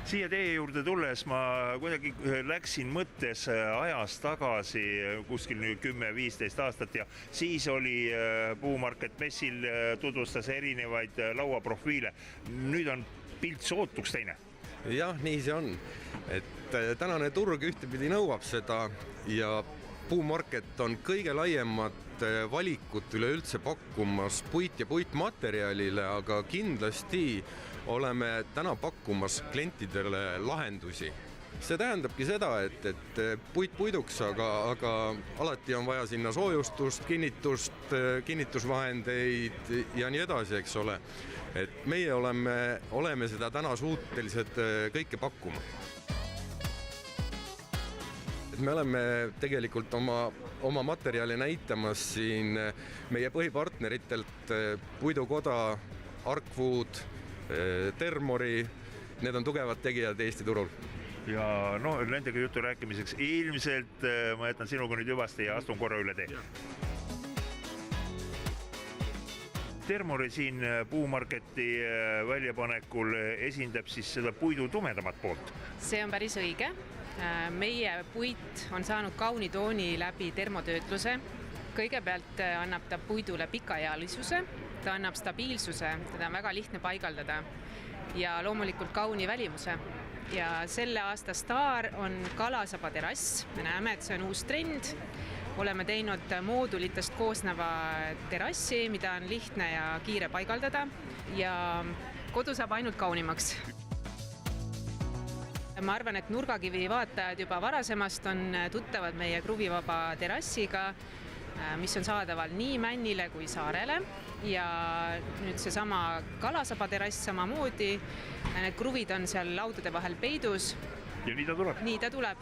Siia teie juurde tulles ma kuidagi läksin mõttes ajas tagasi kuskil 10-15 aastat ja siis oli Puumarket messil, tutvustas erinevaid lauaprofiile. Nüüd on pilt sootuks teine. Jah, nii see on. Et tänane turg ühtepidi nõuab seda ja Puumarket on kõige laiemat valikut üleüldse pakkumas puit ja puitmaterjalile, aga kindlasti oleme täna pakkumas klientidele lahendusi. See tähendabki seda, et puit puiduks, aga alati on vaja sinna soojustust, kinnitusvahendeid ja nii edasi, eks ole. Et meie oleme seda täna suutelised kõike pakkuma. Me oleme tegelikult oma materjali näitamas siin meie põhipartneritelt Puidukoda, Arcwood, Thermori, need on tugevad tegijad Eesti turul. Ja nendega juttu rääkimiseks ilmselt ma jätan sinuga nüüd hüvasti ja astun korra üle tee. Thermori siin Puumarketi väljapanekul esindab siis seda puidu tumedamat poolt. See on päris õige. Meie puit on saanud kauni tooni läbi termotöötluse. Kõigepealt annab ta puidule pikaealisuse, ta annab stabiilsuse, teda on väga lihtne paigaldada ja loomulikult kauni välimuse. Ja selle aasta staar on kalasaba terass. Me näeme, et see on uus trend. Oleme teinud moodulitest koosneva terassi, mida on lihtne ja kiire paigaldada ja kodu saab ainult kaunimaks. Ma arvan, et nurgakivi vaatajad juba varasemast on tuttavad meie kruvivaba terassiga, mis on saadaval nii Männile kui Saarele. Ja nüüd see sama kalasaba terass samamoodi. Need kruvid on seal laudade vahel peidus. Ja nii ta tuleb? Nii ta tuleb.